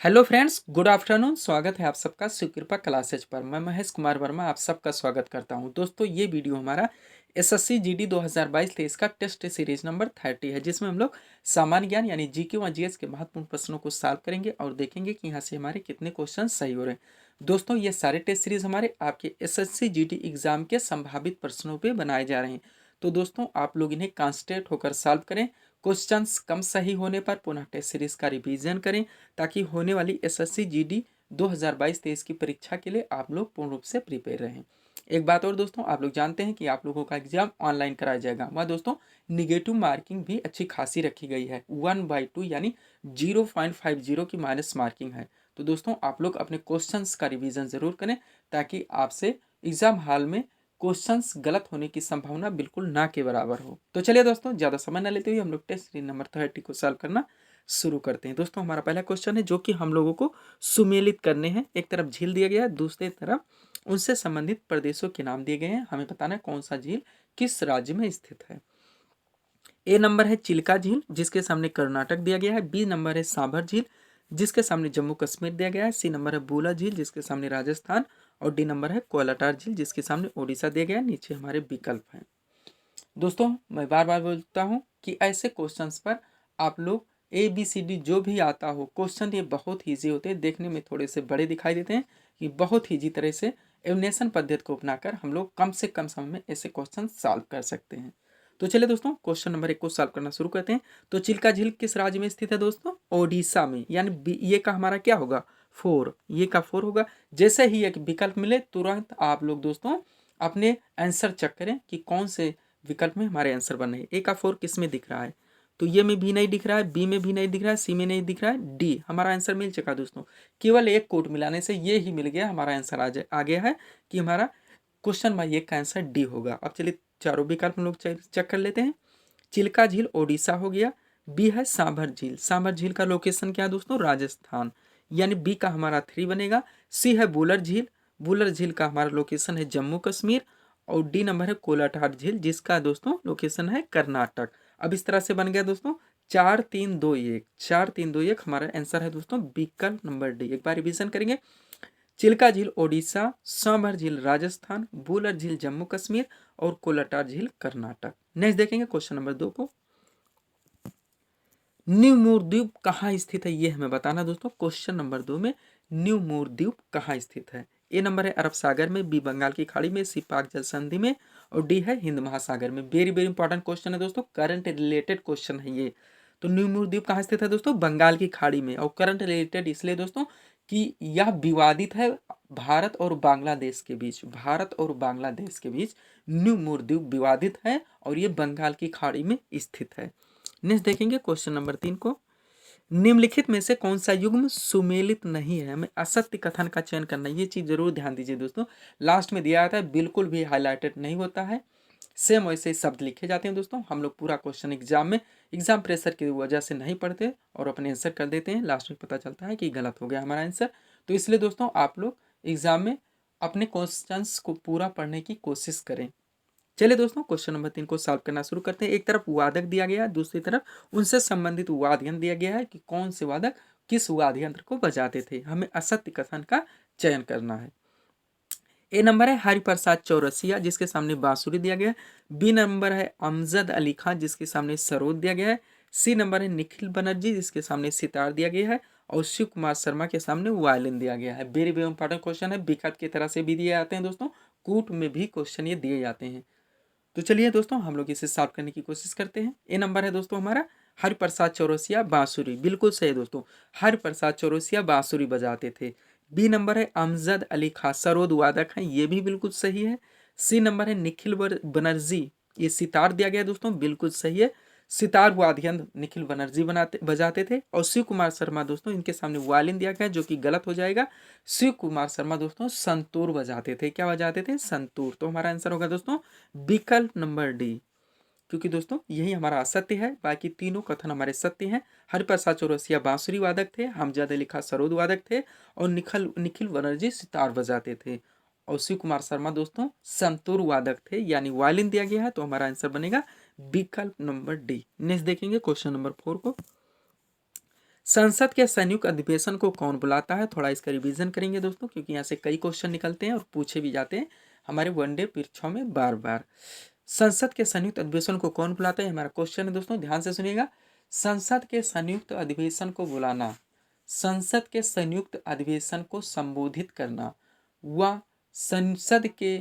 Hello friends, good afternoon. स्वागत है आप सबका शिवकृपा क्लासेज पर। मैं महेश कुमार वर्मा आप सबका स्वागत करता हूं। दोस्तों, ये वीडियो हमारा एसएससी जीडी 2022-23 का टेस्ट सीरीज नंबर 30 है, जिसमें हम लोग सामान्य ज्ञान यानी जीके व जीएस के महत्वपूर्ण प्रश्नों को सॉल्व करेंगे और देखेंगे कि यहाँ से हमारे कितने क्वेश्चन सही हो रहे हैं। दोस्तों, ये सारे टेस्ट सीरीज हमारे आपके एसएससी जीडी एग्जाम के संभावित प्रश्नों पर बनाए जा रहे हैं। तो दोस्तों, आप लोग इन्हें कॉन्सेंट्रेट होकर सॉल्व करें। क्वेश्चंस कम सही होने पर पुनः टेस्ट सीरीज का रिवीजन करें, ताकि होने वाली एसएससी जीडी 2022-23 की परीक्षा के लिए आप लोग पूर्ण रूप से प्रिपेयर रहें। एक बात और दोस्तों, आप लोग जानते हैं कि आप लोगों का एग्जाम ऑनलाइन कराया जाएगा। वह दोस्तों निगेटिव मार्किंग भी अच्छी खासी रखी गई है। 1/2 यानी 0.50 की माइनस मार्किंग है। तो दोस्तों, आप लोग अपने क्वेश्चंस का रिवीजन जरूर करें, ताकि आपसे एग्जाम हॉल में क्वेश्चंस गलत होने की संभावना बिल्कुल ना के बराबर हो। तो चलिए दोस्तों, ज्यादा समय न लेते हुए हम लोग टेस्ट सीरीज नंबर 30 को सॉल्व करना शुरू करते हैं। दोस्तों, हमारा पहला क्वेश्चन है जो कि हम लोगों को सुमेलित करने हैं। एक तरफ झील दिया गया है, दूसरी तरफ उनसे संबंधित प्रदेशों के नाम दिए गए हैं। हमें बताना है कौन सा झील किस राज्य में स्थित है। ए नंबर है चिल्का झील, जिसके सामने कर्नाटक दिया गया है। बी नंबर है सांभर झील, जिसके सामने जम्मू कश्मीर दिया गया है। सी नंबर है बूला झील, जिसके सामने राजस्थान। और डी नंबर है कोलाटार झील, जिसके सामने ओडिशा दिया गया है। नीचे हमारे विकल्प हैं। दोस्तों, मैं बार बार बोलता हूँ कि ऐसे क्वेश्चंस पर आप लोग ABCD जो भी आता हो क्वेश्चन, ये बहुत ईजी होते हैं। देखने में थोड़े से बड़े दिखाई देते हैं कि बहुत ईजी तरह से एलिमिनेशन पद्धति को अपनाकर हम लोग कम से कम समय में ऐसे क्वेश्चन सॉल्व कर सकते हैं। तो चलिए दोस्तों, क्वेश्चन नंबर 1 को सॉल्व करना शुरू करते हैं। तो चिल्का झील किस राज्य में स्थित है दोस्तों? ओडिशा में। यानी ये का हमारा क्या होगा? 4। ये का 4 होगा। जैसे ही एक विकल्प मिले तुरंत आप लोग दोस्तों अपने आंसर चेक करें कि कौन से विकल्प में हमारे आंसर बन रहे हैं। ए का 4 किस में दिख रहा है? तो ये में भी नहीं दिख रहा है, बी में भी नहीं दिख रहा है, सी में नहीं दिख रहा है, डी हमारा आंसर मिल चुका दोस्तों। केवल एक कोड मिलाने से ये ही मिल गया, हमारा आंसर आ गया है कि हमारा क्वेश्चन नंबर 1 का आंसर डी होगा। अब चलिए चारों विकल्प हम लोग चेक कर लेते हैं। चिल्का झील ओडिशा हो गया। बी है सांभर झील। सांभर झील का लोकेशन क्या है दोस्तों? राजस्थान। यानी बी का हमारा 3 बनेगा। सी है बुलर झील। बुलर झील का हमारा लोकेशन है जम्मू कश्मीर। और डी नंबर है कोलाघाट झील, जिसका दोस्तों लोकेशन है कर्नाटक। अब इस तरह से बन गया दोस्तों 4-3-2-1। 4-3-2-1 हमारा आंसर है दोस्तों विकल्प नंबर डी। एक बार रिवीजन करेंगे। चिल्का झील ओडिशा, सांभर झील राजस्थान, बुलर झील जम्मू कश्मीर और कोलाघाट झील कर्नाटक। नेक्स्ट देखेंगे क्वेश्चन नंबर 2 को। न्यू मूर द्वीप कहाँ स्थित है, ये हमें बताना दोस्तों। क्वेश्चन नंबर 2 में न्यू मूर द्वीप कहाँ स्थित है? ए नंबर है अरब सागर में, बी बंगाल की खाड़ी में, सी पाक जल संधि में और डी है हिंद महासागर में। वेरी वेरी इंपॉर्टेंट क्वेश्चन है दोस्तों, करंट रिलेटेड क्वेश्चन है ये। तो न्यू मूर द्वीप कहाँ स्थित है दोस्तों? बंगाल की खाड़ी में। और करंट रिलेटेड इसलिए दोस्तों कि यह विवादित है भारत और बांग्लादेश के बीच। भारत और बांग्लादेश के बीच न्यू मूर द्वीप विवादित है और ये बंगाल की खाड़ी में स्थित है। नेक्स्ट देखेंगे क्वेश्चन नंबर 3 को। निम्नलिखित में से कौन सा युग्म सुमेलित नहीं है? हमें असत्य कथन का चयन करना है। ये चीज जरूर ध्यान दीजिए दोस्तों, लास्ट में दिया जाता है, बिल्कुल भी हाईलाइटेड नहीं होता है। सेम वैसे शब्द लिखे जाते हैं दोस्तों। हम लोग पूरा क्वेश्चन एग्जाम में एग्जाम प्रेशर की वजह से नहीं पढ़ते और अपने आंसर कर देते हैं। लास्ट में पता चलता है कि गलत हो गया हमारा आंसर। तो इसलिए दोस्तों आप लोग एग्जाम में अपने क्वेश्चन को पूरा पढ़ने की कोशिश करें। चलिए दोस्तों, क्वेश्चन नंबर 3 को सॉल्व करना शुरू करते हैं। एक तरफ वादक दिया गया है, दूसरी तरफ उनसे संबंधित वाद्य यंत्र दिया गया है कि कौन से वादक किस वाद्य यंत्र को बजाते थे। हमें असत्य कथन का चयन करना है। ए नंबर है हरिप्रसाद चौरसिया, जिसके सामने बांसुरी दिया गया है। बी नंबर है अमजद अली खान, जिसके सामने सरोद दिया गया है। सी नंबर है निखिल बनर्जी, जिसके सामने सितार दिया गया है। और शिव कुमार शर्मा के सामने वायलिन दिया गया है। वेरी वेरी इंपॉर्टेंट क्वेश्चन है, विकल्प की तरह से भी दिए जाते हैं दोस्तों, कूट में भी क्वेश्चन ये दिए जाते हैं। तो चलिए दोस्तों हम लोग इसे सॉल्व करने की कोशिश करते हैं। ए नंबर है दोस्तों हमारा हरिप्रसाद चौरसिया बांसुरी। बिल्कुल सही दोस्तों, हरिप्रसाद चौरसिया बांसुरी बजाते थे। बी नंबर है अमजद अली खान, सरोद वादक हैं, ये भी बिल्कुल सही है। सी नंबर है निखिल बनर्जी, ये सितार दिया गया दोस्तों, बिल्कुल सही है। सितार वाद्य यंत्र निखिल बनर्जी बजाते थे। और शिव कुमार शर्मा दोस्तों इनके सामने वायलिन दिया गया, जो कि गलत हो जाएगा। शिव कुमार शर्मा दोस्तों संतूर बजाते थे। क्या बजाते थे? संतूर। तो हमारा आंसर होगा दोस्तों विकल्प नंबर डी, क्योंकि दोस्तों यही हमारा असत्य है, बाकी तीनों कथन हमारे सत्य हैं। हरिप्रसाद चौरसिया बांसुरी वादक थे, हमजाद अली खान सरोद वादक थे और निखिल बनर्जी सितार बजाते थे। और शिव कुमार शर्मा दोस्तों संतूर वादक थे, यानी वायलिन दिया गया है। तो हमारा आंसर बनेगा विकल्प नंबर डी। नेक्स्ट देखेंगे क्वेश्चन नंबर 4 को। संसद के संयुक्त अधिवेशन को कौन बुलाता है? थोड़ा इसका रिवीजन करेंगे दोस्तों, क्योंकि यहाँ से कई क्वेश्चन निकलते हैं और पूछे भी जाते हैं हमारे वनडे परीक्षाओं में बार बार। संसद के संयुक्त अधिवेशन को कौन बुलाता है, हमारा क्वेश्चन है दोस्तों, ध्यान से सुनिएगा। संसद के संयुक्त अधिवेशन को बुलाना, संसद के संयुक्त अधिवेशन को संबोधित करना व संसद के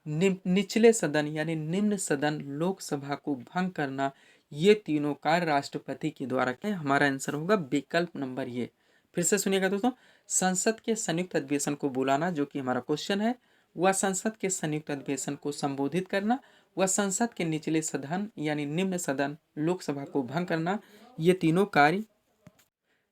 निचले सदन यानी निम्न सदन लोकसभा को भंग करना, ये तीनों कार्य राष्ट्रपति के द्वारा किए। हमारा आंसर होगा विकल्प नंबर ये। फिर से सुनिएगा दोस्तों, संसद के संयुक्त अधिवेशन को बुलाना जो कि हमारा क्वेश्चन है, वह संसद के संयुक्त अधिवेशन को संबोधित करना, वह संसद के निचले सदन यानी निम्न सदन लोकसभा को भंग करना, ये तीनों कार्य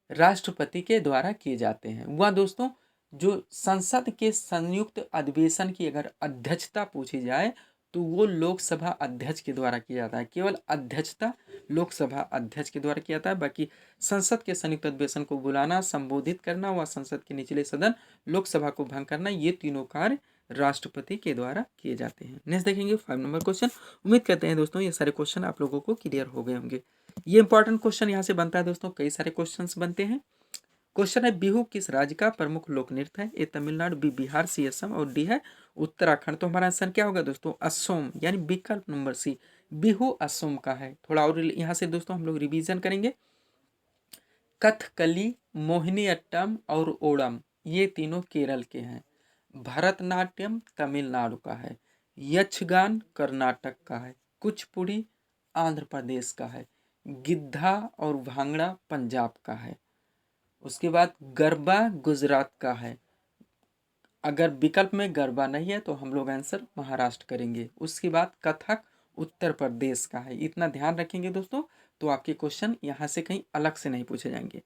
राष्ट्रपति के द्वारा किए जाते हैं। वह दोस्तों जो संसद के संयुक्त अधिवेशन की अगर अध्यक्षता पूछी जाए तो वो लोकसभा अध्यक्ष के द्वारा किया जाता है। केवल अध्यक्षता लोकसभा अध्यक्ष के द्वारा किया जाता है, बाकी संसद के संयुक्त अधिवेशन को बुलाना, संबोधित करना व संसद के निचले सदन लोकसभा को भंग करना, ये तीनों कार्य राष्ट्रपति के द्वारा किए जाते हैं। नेक्स्ट देखेंगे 5 नंबर क्वेश्चन। उम्मीद करते हैं दोस्तों ये सारे क्वेश्चन आप लोगों को क्लियर हो गए होंगे। ये इंपॉर्टेंट क्वेश्चन यहाँ से बनता है दोस्तों, कई सारे क्वेश्चंस बनते हैं। क्वेश्चन है बिहू किस राज्य का प्रमुख लोक नृत्य है? ए तमिलनाडु, बी बिहार, सी असम और डी है उत्तराखंड। तो हमारा आंसर क्या होगा दोस्तों? असम, यानी विकल्प नंबर सी, बिहू असम का है। थोड़ा और यहाँ से दोस्तों हम लोग रिवीजन करेंगे। कथकली, मोहिनीअट्टम और ओणम ये तीनों केरल के हैं। भरतनाट्यम तमिलनाडु का है। यक्षगान कर्नाटक का है। कुचिपुड़ी आंध्र प्रदेश का है। गिद्धा और भांगड़ा पंजाब का है। उसके बाद गरबा गुजरात का है। अगर विकल्प में गरबा नहीं है तो हम लोग आंसर महाराष्ट्र करेंगे। उसके बाद कथक उत्तर प्रदेश का है। इतना ध्यान रखेंगे दोस्तों तो आपके क्वेश्चन यहाँ से कहीं अलग से नहीं पूछे जाएंगे।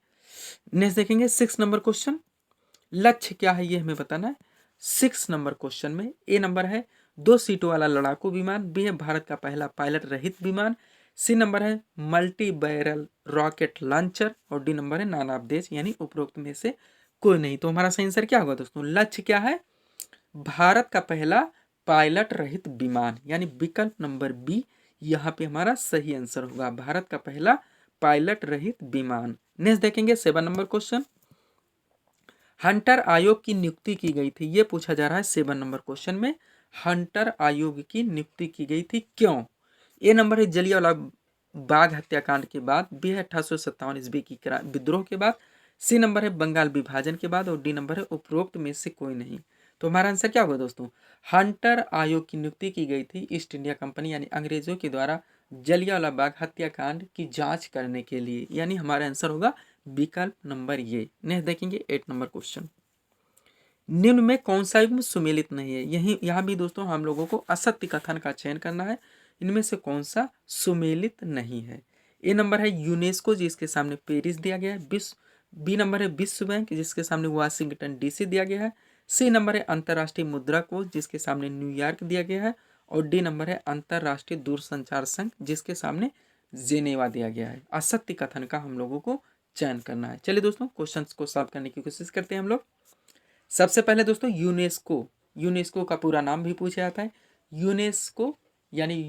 नेक्स्ट देखेंगे 6 नंबर क्वेश्चन। लक्ष्य क्या है ये हमें बताना है। 6 नंबर क्वेश्चन में ए नंबर है 2 सीटों वाला लड़ाकू विमान, बी है भारत का पहला पायलट रहित विमान, सी नंबर है मल्टी बैरल रॉकेट लॉन्चर और डी नंबर है नानावदेश यानी उपरोक्त में से कोई नहीं। तो हमारा सही आंसर क्या होगा दोस्तों? लक्ष्य क्या है? भारत का पहला पायलट रहित विमान, यानी विकल्प नंबर बी यहाँ पे हमारा सही आंसर होगा, भारत का पहला पायलट रहित विमान। नेक्स्ट देखेंगे 7 नंबर क्वेश्चन। हंटर आयोग की नियुक्ति की गई थी, ये पूछा जा रहा है 7 नंबर क्वेश्चन में। हंटर आयोग की नियुक्ति की गई थी क्यों? ए नंबर है जलियांवाला बाग हत्याकांड के बाद, बी है 1857 ईस्वी की विद्रोह के बाद, सी नंबर है बंगाल विभाजन के बाद और डी नंबर है उपरोक्त में से कोई नहीं। तो हमारा आंसर क्या होगा दोस्तों? हंटर आयोग की नियुक्ति की गई थी ईस्ट इंडिया कंपनी यानी अंग्रेजों के द्वारा जलियांवाला बाग हत्याकांड की जांच करने के लिए, यानी हमारा आंसर होगा विकल्प नंबर ये। नेक्स्ट देखेंगे 8 नंबर क्वेश्चन। निम्न में कौन सा युग्म सुमेलित नहीं है? यही यहाँ भी दोस्तों हम लोगों को असत्य कथन का चयन करना है। इनमें से कौन सा सुमेलित नहीं है? ए नंबर है यूनेस्को जिसके सामने पेरिस दिया गया है। बी नंबर है विश्व बैंक जिसके सामने वाशिंगटन डीसी दिया गया है। सी नंबर है अंतर्राष्ट्रीय मुद्रा कोष जिसके सामने न्यूयॉर्क दिया गया है और डी नंबर है अंतर्राष्ट्रीय दूरसंचार संघ जिसके सामने जेनेवा दिया गया है। असत्य कथन का हम लोगों को चयन करना है। चलिए दोस्तों क्वेश्चंस को सॉल्व करने की कोशिश करते हैं हम लोग। सबसे पहले दोस्तों यूनेस्को का पूरा नाम भी पूछा जाता है। यूनेस्को यानी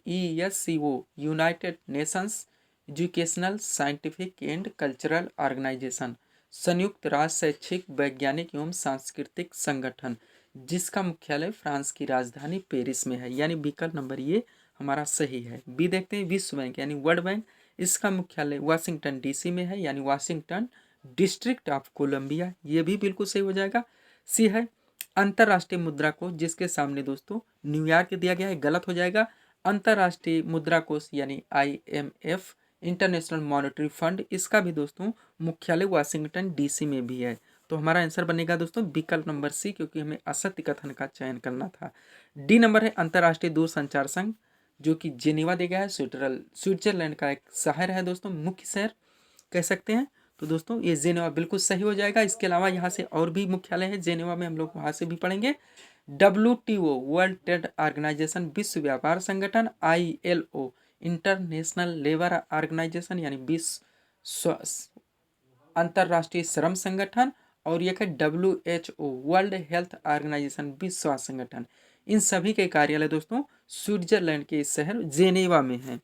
UNESCO, United Nations Educational Scientific and Cultural Organization, संयुक्त राष्ट्र शैक्षिक वैज्ञानिक एवं सांस्कृतिक संगठन, जिसका मुख्यालय फ्रांस की राजधानी पेरिस में है, यानी विकल्प नंबर ये हमारा सही है। बी देखते हैं विश्व बैंक यानी वर्ल्ड बैंक, इसका मुख्यालय वाशिंगटन डीसी में है यानी वाशिंगटन डिस्ट्रिक्ट ऑफ कोलंबिया, ये भी बिल्कुल सही हो जाएगा। सी है अंतर्राष्ट्रीय मुद्रा कोष जिसके सामने दोस्तों न्यूयॉर्क दिया गया है, गलत हो जाएगा। अंतर्राष्ट्रीय मुद्रा कोष यानी IMF इंटरनेशनल मॉनेटरी फंड, इसका भी दोस्तों मुख्यालय वाशिंगटन डीसी में भी है। तो हमारा आंसर बनेगा दोस्तों विकल्प नंबर सी, क्योंकि हमें असत्य कथन का चयन करना था। डी नंबर है अंतर्राष्ट्रीय दूरसंचार संघ जो कि जेनेवा दिया गया है, स्विट्जरलैंड का एक शहर है दोस्तों, मुख्य शहर कह सकते हैं। तो दोस्तों ये जेनेवा बिल्कुल सही हो जाएगा। इसके अलावा यहाँ से और भी मुख्यालय है जेनेवा में, हम लोग वहाँ से भी पढ़ेंगे। WTO वर्ल्ड ट्रेड ऑर्गेनाइजेशन विश्व व्यापार संगठन, ILO इंटरनेशनल लेबर ऑर्गेनाइजेशन यानी विश्व अंतर्राष्ट्रीय श्रम संगठन और यह है WHO वर्ल्ड हेल्थ ऑर्गेनाइजेशन विश्व स्वास्थ्य संगठन, इन सभी के कार्यालय दोस्तों स्विट्जरलैंड के शहर जेनेवा में है।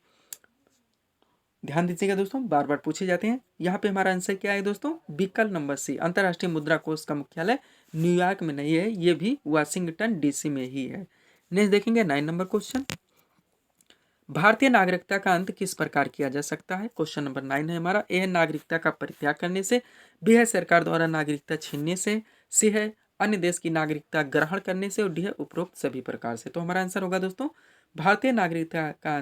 ध्यान दीजिएगा दोस्तों, बार बार पूछे जाते हैं। यहाँ पे हमारा आंसर क्या है दोस्तों, विकल्प नंबर सी। अंतर्राष्ट्रीय मुद्रा कोष का मुख्यालय न्यूयॉर्क में नहीं है, ये भी वाशिंगटन डीसी में ही है। नेक्स्ट देखेंगे 9 नंबर क्वेश्चन, भारतीय नागरिकता का अंत किस प्रकार किया जा सकता है। क्वेश्चन नंबर 9 है हमारा। ए है नागरिकता का परित्याग करने से, बी है सरकार द्वारा नागरिकता छीनने से, सी है अन्य देश की नागरिकता ग्रहण करने से, और डी है उपरोक्त सभी प्रकार से। तो हमारा आंसर होगा दोस्तों भारतीय नागरिकता का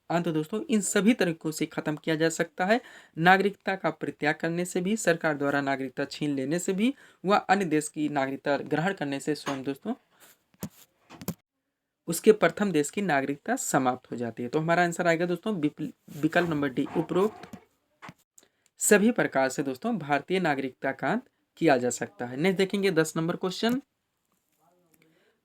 अंत दोस्तों इन सभी तरीकों से खत्म किया जा सकता है। नागरिकता का परित्याग करने से भी, सरकार द्वारा नागरिकता छीन लेने से भी, व अन्य देश की नागरिकता ग्रहण करने से स्वयं दोस्तों उसके प्रथम देश की नागरिकता समाप्त हो जाती है। तो हमारा आंसर आएगा दोस्तों विकल्प नंबर डी, उपरोक्त सभी प्रकार से दोस्तों भारतीय नागरिकता का अंत किया जा सकता है। नेक्स्ट देखेंगे 10 नंबर क्वेश्चन,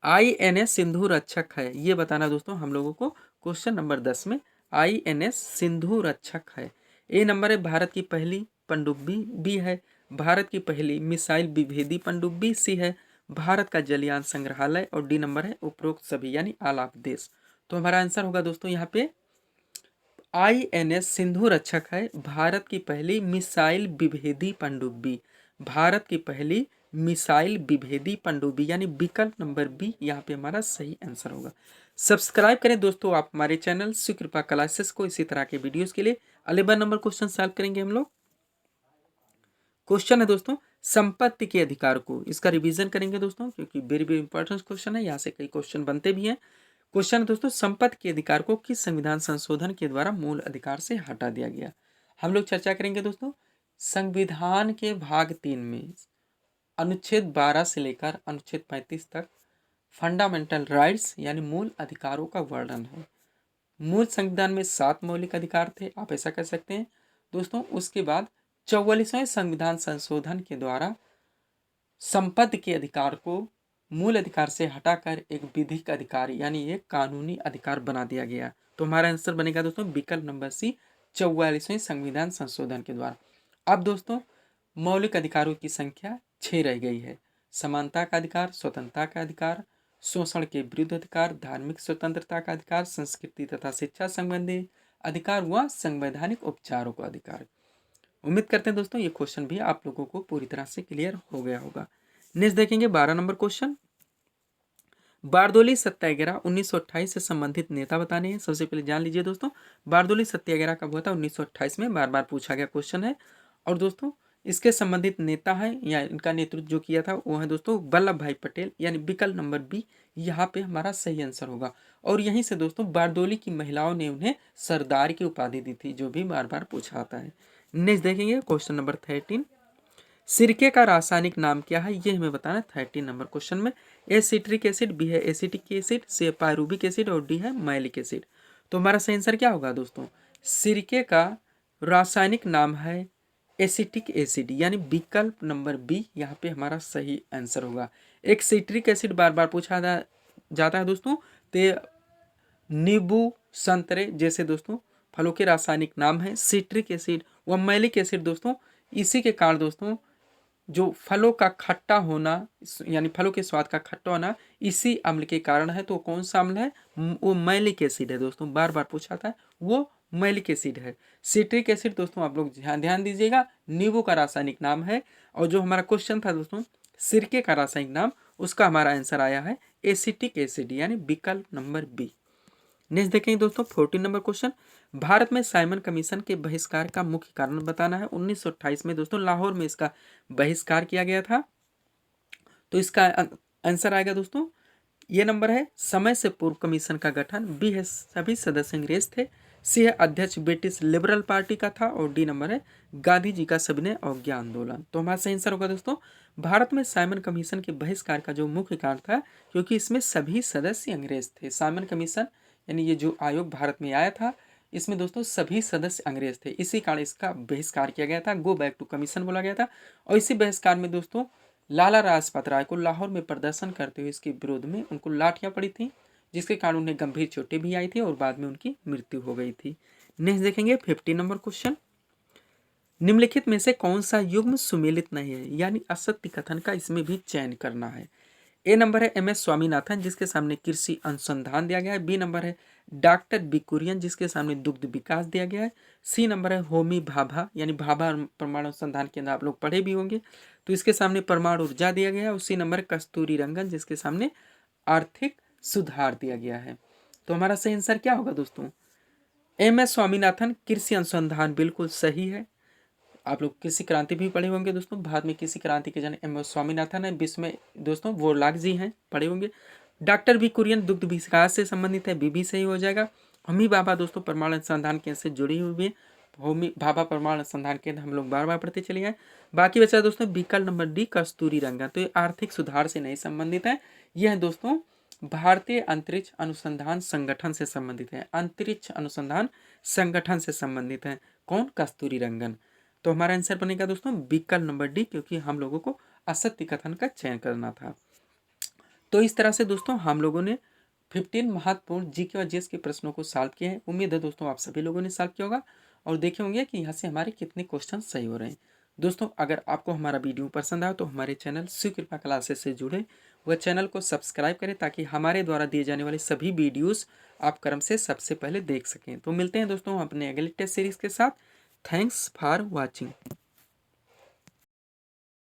INS सिंधु रक्षक है, ये बताना दोस्तों हम लोगों को क्वेश्चन नंबर 10 में। INS सिंधु रक्षक है। ए नंबर है भारत की पहली पनडुब्बी, बी है भारत की पहली मिसाइल विभेदी पनडुब्बी, सी है भारत का जलयान संग्रहालय, और डी नंबर है उपरोक्त सभी यानी ऑल ऑफ दिस। तो हमारा आंसर होगा दोस्तों यहाँ पे INS सिंधु रक्षक है भारत की पहली मिसाइल विभेदी पनडुब्बी, भारत की पहली मिसाइल विभेदी पनडुब्बी यानी विकल्प नंबर बी यहाँ पे हमारा सही आंसर होगा। सब्सक्राइब करें दोस्तों आप हमारे चैनल सुकृपा क्लासेस को इसी तरह के वीडियोस के लिए। 11 नंबर क्वेश्चन सॉल्व करेंगे हम लोग। क्वेश्चन है दोस्तों संपत्ति के अधिकार को, इसका रिवीजन करेंगे दोस्तों क्योंकि वेरी वेरी इंपॉर्टेंट क्वेश्चन है, यहाँ से कई क्वेश्चन बनते भी हैं। क्वेश्चन दोस्तों संपत्ति के अधिकार को किस संविधान संशोधन के द्वारा मूल अधिकार से हटा दिया गया। हम लोग चर्चा करेंगे दोस्तों संविधान के भाग 3 में अनुच्छेद 12 से लेकर अनुच्छेद 35 तक फंडामेंटल राइट्स यानी मूल अधिकारों का वर्णन है। मूल संविधान में 7 मौलिक अधिकार थे, आप ऐसा कह सकते हैं दोस्तों। उसके बाद 44वें संविधान संशोधन के द्वारा संपत्ति के अधिकार को मूल अधिकार से हटाकर एक विधिक अधिकार यानी एक कानूनी अधिकार बना दिया गया। तो हमारा आंसर बनेगा दोस्तों विकल्प नंबर सी, 44वें संविधान संशोधन के द्वारा। अब दोस्तों मौलिक अधिकारों की संख्या 6 रह गई है। समानता का अधिकार, स्वतंत्रता का अधिकार, शोषण के विरुद्ध अधिकार, धार्मिक स्वतंत्रता का अधिकार, संस्कृति तथा शिक्षा संबंधी अधिकार व संवैधानिक उपचारों का अधिकार। उम्मीद करते हैं दोस्तों ये क्वेश्चन भी आप लोगों को पूरी तरह से क्लियर हो गया होगा। नेक्स्ट देखेंगे 12 नंबर क्वेश्चन, बारदोली सत्याग्रह 1928 से संबंधित नेता बताने हैं। सबसे पहले जान लीजिए दोस्तों बारदोली सत्याग्रह कब हुआ था, 1928 में, बार बार पूछा गया क्वेश्चन है। और दोस्तों इसके संबंधित नेता है या इनका नेतृत्व जो किया था वो है दोस्तों वल्लभ भाई पटेल यानी विकल्प नंबर बी यहाँ पे हमारा सही आंसर होगा। और यहीं से दोस्तों बारदोली की महिलाओं ने उन्हें सरदार की उपाधि दी थी, जो भी बार बार पूछा आता है। नेक्स्ट देखेंगे क्वेश्चन नंबर 13, सिरके का रासायनिक नाम क्या है, ये हमें बताना है 13 नंबर क्वेश्चन में। ए सिट्रिक एसिड, बी है एसिटिक एसिड, सी पायरुविक एसिड, और डी है मैलिक एसिड। तो हमारा सही आंसर क्या होगा दोस्तों, सिरके का रासायनिक नाम है एसिटिक एसिड यानी विकल्प नंबर बी यहाँ पे हमारा सही आंसर होगा। एक सिट्रिक एसिड बार बार पूछा जाता है दोस्तों, ते नींबू संतरे जैसे दोस्तों फलों के रासायनिक नाम है सिट्रिक एसिड व मैलिक एसिड दोस्तों। इसी के कारण दोस्तों जो फलों का खट्टा होना यानी फलों के स्वाद का खट्टा होना इसी अम्ल के कारण है। तो कौन सा अम्ल है, वो मैलिक एसिड है दोस्तों, बार बार पूछा था, वो मैलिक एसिड है। सिट्रिक एसिड दोस्तों आप लोग ध्यान दीजिएगा नींबू का रासायनिक नाम है। और जो हमारा क्वेश्चन था दोस्तों सिरके का रासायनिक नाम, उसका हमारा आंसर आया है एसिटिक एसिड यानी विकल्प नंबर बी। नेक्स्ट देखेंगे दोस्तों 14 नंबर क्वेश्चन, भारत में साइमन कमीशन के बहिष्कार का मुख्य कारण बताना है। 1928 में दोस्तों लाहौर में इसका बहिष्कार किया गया था। तो इसका आंसर आएगा दोस्तों ये नंबर है समय से पूर्व कमीशन का गठन, बी है सभी सदस्य अंग्रेज थे, सी है अध्यक्ष ब्रिटिश लिबरल पार्टी का था, और डी नंबर है गांधी जी का सविनय अवज्ञा आंदोलन। तो हमारा सही आंसर होगा दोस्तों भारत में साइमन कमीशन के बहिष्कार का जो मुख्य कारण था क्योंकि इसमें सभी सदस्य अंग्रेज थे। साइमन कमीशन यानी ये जो आयोग भारत में आया था इसमें दोस्तों सभी सदस्य अंग्रेज थे, इसी कारण इसका बहिष्कार किया गया था, गो बैक टू कमीशन बोला गया था। और इसी बहिष्कार में दोस्तों लाला लाजपत राय को लाहौर में प्रदर्शन करते हुए इसके विरोध में उनको लाठियां पड़ी थी, जिसके कारण उन्हें गंभीर चोटें भी आई थी और बाद में उनकी मृत्यु हो गई थी। नेक्स्ट देखेंगे 15 नंबर क्वेश्चन, निम्नलिखित में से कौन सा युग्म सुमेलित नहीं है यानी असत्य कथन का इसमें भी चयन करना है। ए नंबर है MS स्वामीनाथन जिसके सामने कृषि अनुसंधान दिया गया है, बी नंबर है डॉक्टर बिकुरियन जिसके सामने दुग्ध विकास दिया गया है। सी नंबर है होमी भाभा, यानी भाभा परमाणु अनुसंधान केंद्र, आप लोग पढ़े भी होंगे, तो इसके सामने परमाणु ऊर्जा दिया गया है। उसी नंबर कस्तूरी रंगन जिसके सामने आर्थिक सुधार दिया गया है। तो हमारा सही आंसर क्या होगा दोस्तों? एम एस स्वामीनाथन कृषि अनुसंधान, बिल्कुल सही है। आप लोग कृषि क्रांति भी पढ़े होंगे दोस्तों, भारत में कृषि क्रांति के जनक एम एस स्वामीनाथन है, विश्व में दोस्तों वोरलाग जी हैं, पढ़े होंगे। डॉक्टर बी कुरियन दुग्ध विकास से संबंधित है, बी भी सही हो जाएगा। होमी भाभा दोस्तों परमाणु अनुसंधान केंद्र से जुड़ी हुई है, होमी भाभा परमाणु अनुसंधान केंद्र हम लोग बार बार पढ़ते चले गए। बाकी बचा दोस्तों विकल्प नंबर डी कस्तूरी रंगन, तो ये आर्थिक सुधार से नहीं संबंधित है। यह है दोस्तों भारतीय अंतरिक्ष अनुसंधान संगठन से संबंधित है, अंतरिक्ष अनुसंधान संगठन से संबंधित है। कौन? कस्तूरी रंगन। तो हमारा आंसर बनेगा दोस्तों विकल्प नंबर डी, क्योंकि हम लोगों को असत्य कथन का चयन करना था। तो इस तरह से दोस्तों हम लोगों ने 15 महत्वपूर्ण जीके और जीएस के प्रश्नों को सॉल्व किए हैं। उम्मीद है दोस्तों आप सभी लोगों ने सॉल्व किया होगा और देखे होंगे कि यहाँ से हमारे कितने क्वेश्चन सही हो रहे हैं। दोस्तों अगर आपको हमारा वीडियो पसंद आए तो हमारे चैनल सुकृपा क्लासेस से जुड़े वह चैनल को सब्सक्राइब करें, ताकि हमारे द्वारा दिए जाने वाले सभी वीडियोस आप क्रम से सबसे पहले देख सकें। तो मिलते हैं दोस्तों अपने अगले टेस्ट सीरीज के साथ। Thanks for watching.